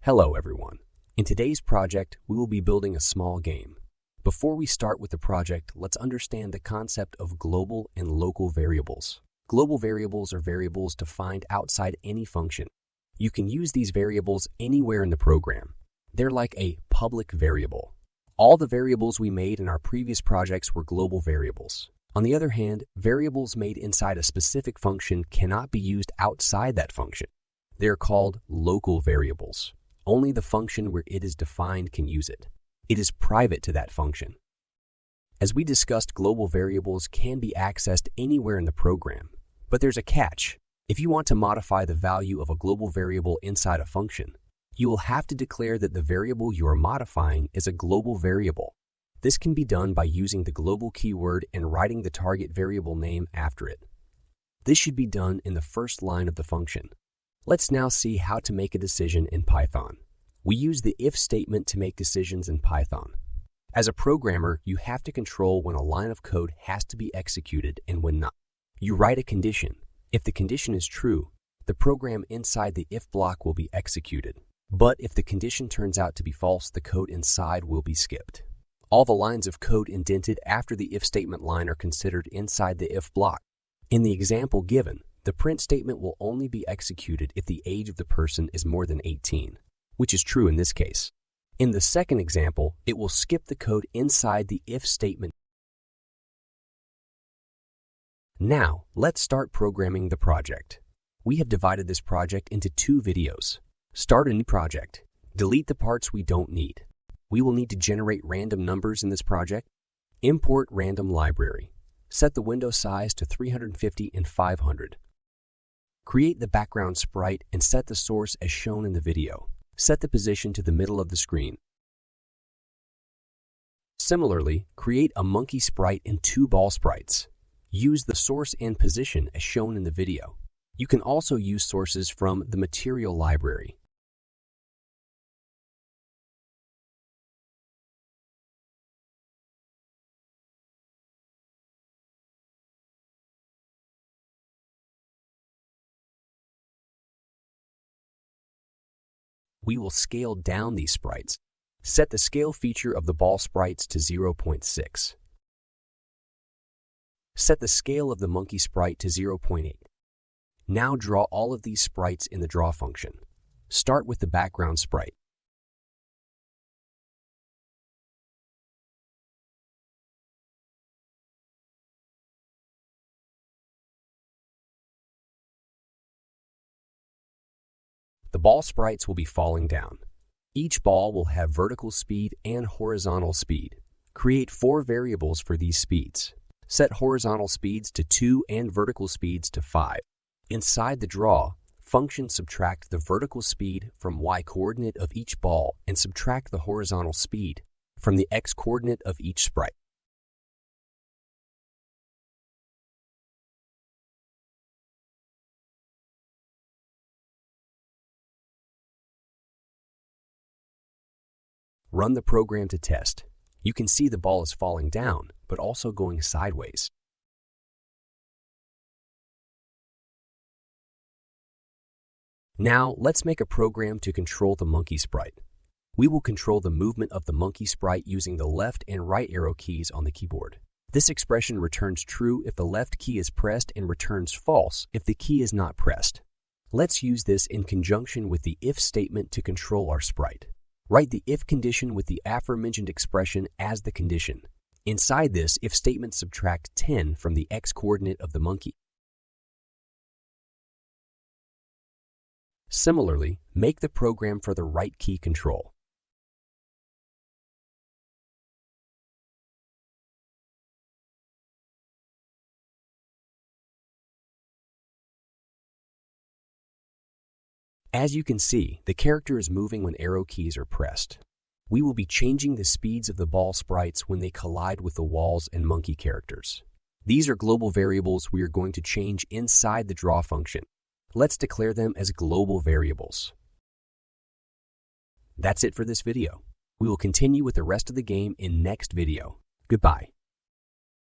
Hello everyone. In today's project, we will be building a small game. Before we start with the project, let's understand the concept of global and local variables. Global variables are variables defined outside any function. You can use these variables anywhere in the program. They're like a public variable. All the variables we made in our previous projects were global variables. On the other hand, variables made inside a specific function cannot be used outside that function. They're called local variables. Only the function where it is defined can use it. It is private to that function. As we discussed, global variables can be accessed anywhere in the program. But there's a catch. If you want to modify the value of a global variable inside a function, you will have to declare that the variable you are modifying is a global variable. This can be done by using the global keyword and writing the target variable name after it. This should be done in the first line of the function. Let's now see how to make a decision in Python. We use the if statement to make decisions in Python. As a programmer, you have to control when a line of code has to be executed and when not. You write a condition. If the condition is true, the program inside the if block will be executed. But if the condition turns out to be false, the code inside will be skipped. All the lines of code indented after the if statement line are considered inside the if block. In the example given, the print statement will only be executed if the age of the person is more than 18, which is true in this case. In the second example, it will skip the code inside the if statement. Now, let's start programming the project. We have divided this project into 2 videos. Start a new project. Delete the parts we don't need. We will need to generate random numbers in this project. Import random library. Set the window size to 350 and 500. Create the background sprite and set the source as shown in the video. Set the position to the middle of the screen. Similarly, create a monkey sprite and 2 ball sprites. Use the source and position as shown in the video. You can also use sources from the material library. We will scale down these sprites. Set the scale feature of the ball sprites to 0.6. Set the scale of the monkey sprite to 0.8. Now draw all of these sprites in the draw function. Start with the background sprite. The ball sprites will be falling down. Each ball will have vertical speed and horizontal speed. Create 4 variables for these speeds. Set horizontal speeds to 2 and vertical speeds to 5. Inside the draw, function subtract the vertical speed from y-coordinate of each ball and subtract the horizontal speed from the x-coordinate of each sprite. Run the program to test. You can see the ball is falling down, but also going sideways. Now, let's make a program to control the monkey sprite. We will control the movement of the monkey sprite using the left and right arrow keys on the keyboard. This expression returns true if the left key is pressed and returns false if the key is not pressed. Let's use this in conjunction with the if statement to control our sprite. Write the if condition with the aforementioned expression as the condition. Inside this, if statement subtract 10 from the x-coordinate of the monkey. Similarly, make the program for the right key control. As you can see, the character is moving when arrow keys are pressed. We will be changing the speeds of the ball sprites when they collide with the walls and monkey characters. These are global variables we are going to change inside the draw function. Let's declare them as global variables. That's it for this video. We will continue with the rest of the game in next video. Goodbye.